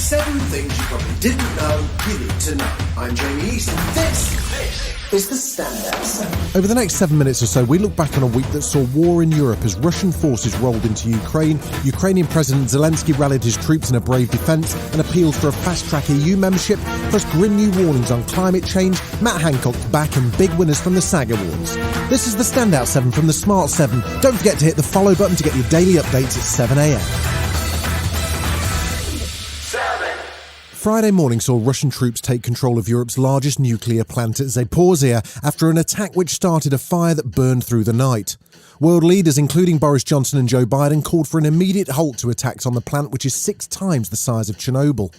7 things you probably didn't know you need to know. I'm Jamie East, and this is the Standout 7. Over the next 7 minutes or so, we look back on a week that saw war in Europe as Russian forces rolled into Ukraine. Ukrainian President Zelensky rallied his troops in a brave defence and appealed for a fast-track EU membership, plus grim new warnings on climate change, Matt Hancock's back, and big winners from the SAG Awards. This is the Standout 7 from the Smart 7. Don't forget to hit the follow button to get your daily updates at 7 a.m. Friday morning saw Russian troops take control of Europe's largest nuclear plant at Zaporizhzhia after an attack which started a fire that burned through the night. World leaders, including Boris Johnson and Joe Biden, called for an immediate halt to attacks on the plant, which is 6 times the size of Chernobyl.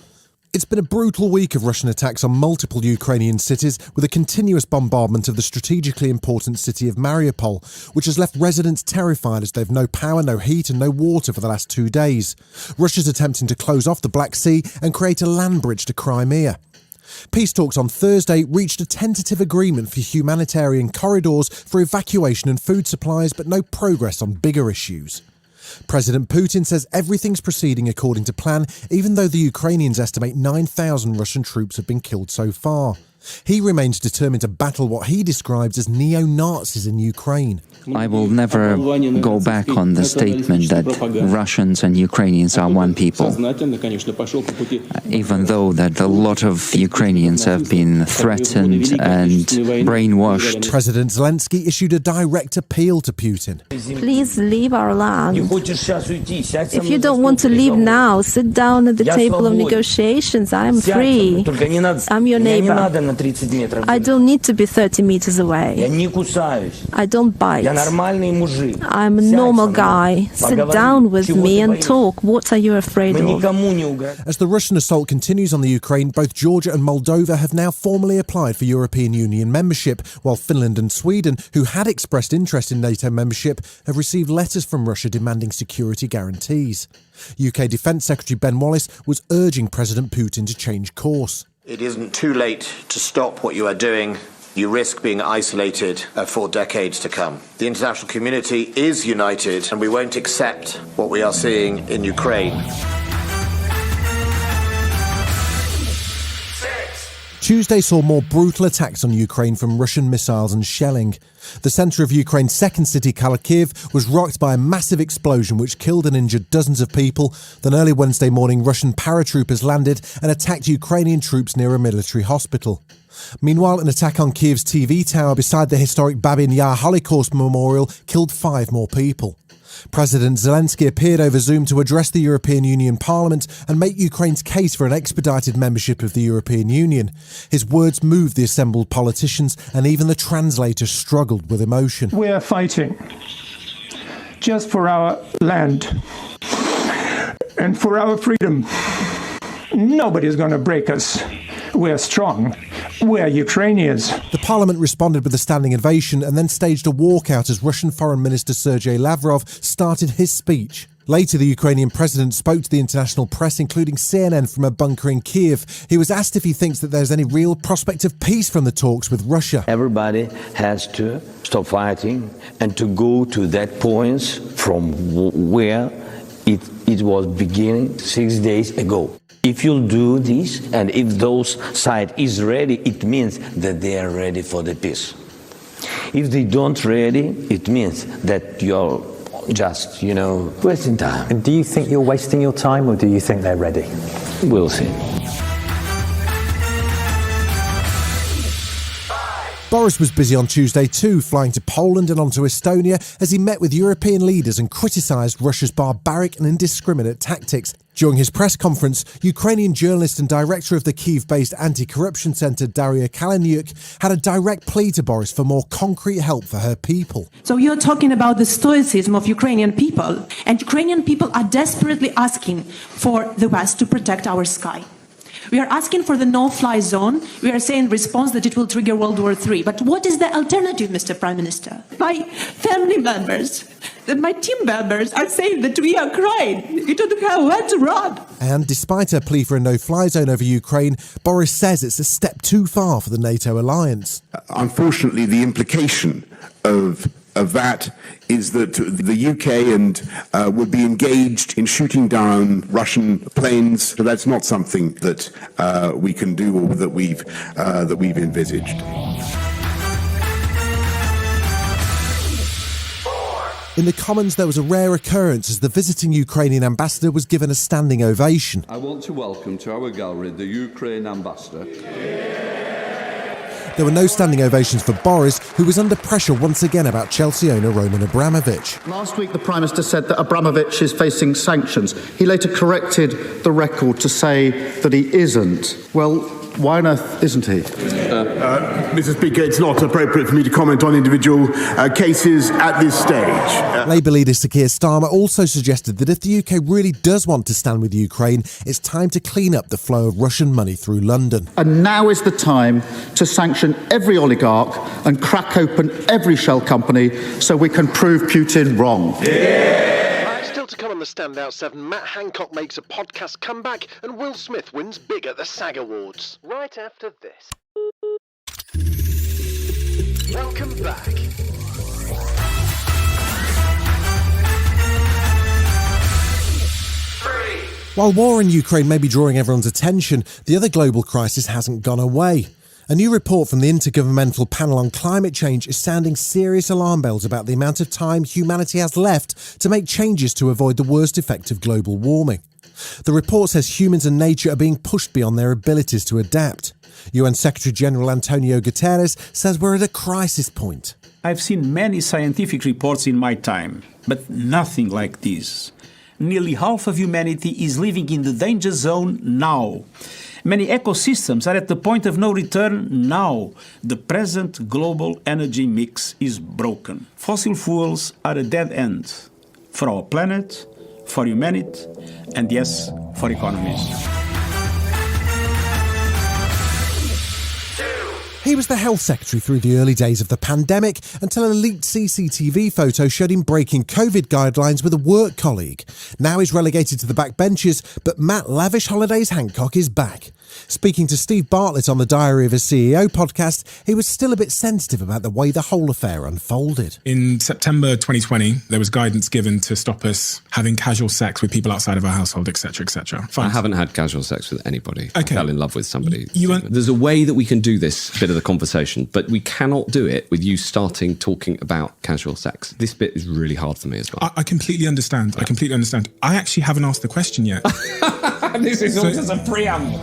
It's been a brutal week of Russian attacks on multiple Ukrainian cities, with a continuous bombardment of the strategically important city of Mariupol, which has left residents terrified as they've no power, no heat and no water for the last 2 days. Russia's attempting to close off the Black Sea and create a land bridge to Crimea. Peace talks on Thursday reached a tentative agreement for humanitarian corridors for evacuation and food supplies, but no progress on bigger issues. President Putin says everything's proceeding according to plan, even though the Ukrainians estimate 9,000 Russian troops have been killed so far. He remains determined to battle what he describes as neo-Nazis in Ukraine. I will never go back on the statement that Russians and Ukrainians are one people, even though that a lot of Ukrainians have been threatened and brainwashed. President Zelensky issued a direct appeal to Putin. Please leave our land. If you don't want to leave now, sit down at the table of negotiations. I am free. I'm your neighbor. I don't need to be 30 meters away. I don't bite. I'm a normal guy. Sit down with me and talk. What are you afraid of? As the Russian assault continues on the Ukraine, both Georgia and Moldova have now formally applied for European Union membership, while Finland and Sweden, who had expressed interest in NATO membership, have received letters from Russia demanding security guarantees. UK Defence Secretary Ben Wallace was urging President Putin to change course. It isn't too late to stop what you are doing. You risk being isolated for decades to come. The international community is united, and we won't accept what we are seeing in Ukraine. Tuesday saw more brutal attacks on Ukraine from Russian missiles and shelling. The centre of Ukraine's second city, Kharkiv, was rocked by a massive explosion which killed and injured dozens of people. Then early Wednesday morning, Russian paratroopers landed and attacked Ukrainian troops near a military hospital. Meanwhile, an attack on Kiev's TV tower beside the historic Babin Yar Holocaust Memorial killed 5 more people. President Zelensky appeared over Zoom to address the European Union Parliament and make Ukraine's case for an expedited membership of the European Union. His words moved the assembled politicians, and even the translator struggled with emotion. We are fighting just for our land and for our freedom. Nobody's going to break us. We're strong. We're Ukrainians. The parliament responded with a standing ovation and then staged a walkout as Russian Foreign Minister Sergei Lavrov started his speech. Later, the Ukrainian president spoke to the international press, including CNN, from a bunker in Kiev. He was asked if he thinks that there's any real prospect of peace from the talks with Russia. Everybody has to stop fighting and to go to that point from where it was beginning 6 days ago. If you'll do this, and if those side is ready, it means that they are ready for the peace. If they don't ready, it means that you're just, wasting time. And do you think you're wasting your time, or do you think they're ready? We'll see. Boris was busy on Tuesday too, flying to Poland and onto Estonia as he met with European leaders and criticised Russia's barbaric and indiscriminate tactics. During his press conference, Ukrainian journalist and director of the Kyiv-based anti-corruption centre Daria Kaleniuk had a direct plea to Boris for more concrete help for her people. So you're talking about the stoicism of Ukrainian people, and Ukrainian people are desperately asking for the West to protect our sky. We are asking for the no-fly zone. We are saying in response that it will trigger World War III. But what is the alternative, Mr. Prime Minister? My family members, my team members are saying that we are crying. We don't have where to run. And despite her plea for a no-fly zone over Ukraine, Boris says it's a step too far for the NATO alliance. Unfortunately, the implication of of that is that the UK would be engaged in shooting down Russian planes. So that's not something that we can do or that we've envisaged. In the Commons, there was a rare occurrence as the visiting Ukrainian ambassador was given a standing ovation. I want to welcome to our gallery the Ukraine ambassador. There were no standing ovations for Boris, who was under pressure once again about Chelsea owner Roman Abramovich. Last week, the Prime Minister said that Abramovich is facing sanctions. He later corrected the record to say that he isn't. Well, why on earth isn't he? Mr. Speaker, it's not appropriate for me to comment on individual cases at this stage. Labour leader Sir Keir Starmer also suggested that if the UK really does want to stand with Ukraine, it's time to clean up the flow of Russian money through London. And now is the time to sanction every oligarch and crack open every shell company so we can prove Putin wrong. Still to come on the Standout 7, Matt Hancock makes a podcast comeback and Will Smith wins big at the SAG Awards. Right after this. Welcome back. While war in Ukraine may be drawing everyone's attention, the other global crisis hasn't gone away. A new report from the Intergovernmental Panel on Climate Change is sounding serious alarm bells about the amount of time humanity has left to make changes to avoid the worst effect of global warming. The report says humans and nature are being pushed beyond their abilities to adapt. UN Secretary-General Antonio Guterres says we're at a crisis point. I've seen many scientific reports in my time, but nothing like this. Nearly half of humanity is living in the danger zone now. Many ecosystems are at the point of no return now. The present global energy mix is broken. Fossil fuels are a dead end for our planet, for humanity, and yes, for economies. He was the health secretary through the early days of the pandemic until a leaked CCTV photo showed him breaking COVID guidelines with a work colleague. Now he's relegated to the backbenches, but Matt Lavish Holidays Hancock is back. Speaking to Steve Bartlett on the Diary of a CEO podcast, he was still a bit sensitive about the way the whole affair unfolded. In September 2020, there was guidance given to stop us having casual sex with people outside of our household, etc., etc. I haven't had casual sex with anybody. Okay. I fell in love with somebody. There's a way that we can do this bit of the conversation, but we cannot do it with you starting talking about casual sex. This bit is really hard for me as well. I completely understand. I completely understand. I actually haven't asked the question yet. This is all just a preamble.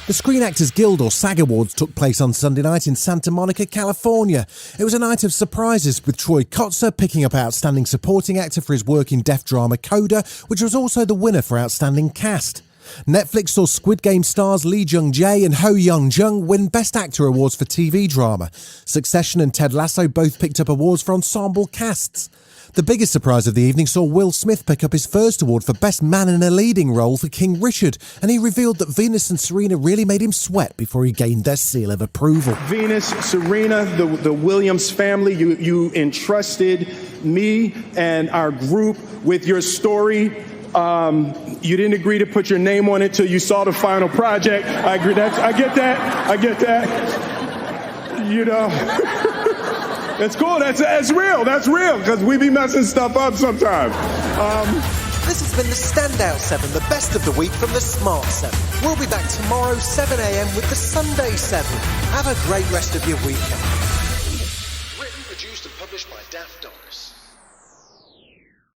The Screen Actors Guild, or SAG Awards, took place on Sunday night in Santa Monica, California. It was a night of surprises, with Troy Kotsur picking up Outstanding Supporting Actor for his work in def drama Coda, which was also the winner for Outstanding Cast. Netflix saw Squid Game stars Lee Jung-jae and Ho Young-jung win Best Actor awards for TV drama. Succession and Ted Lasso both picked up awards for ensemble casts. The biggest surprise of the evening saw Will Smith pick up his first award for Best Man in a Leading Role for King Richard, and he revealed that Venus and Serena really made him sweat before he gained their seal of approval. Venus, Serena, the Williams family, you entrusted me and our group with your story. You didn't agree to put your name on it till you saw the final project. I agree. I get that. You know. It's cool. That's real. That's real, because we be messing stuff up sometimes. This has been the Standout 7, the best of the week from the Smart 7. We'll be back tomorrow, 7 a.m. with the Sunday 7. Have a great rest of your weekend. Written, produced and published by Daft Doris.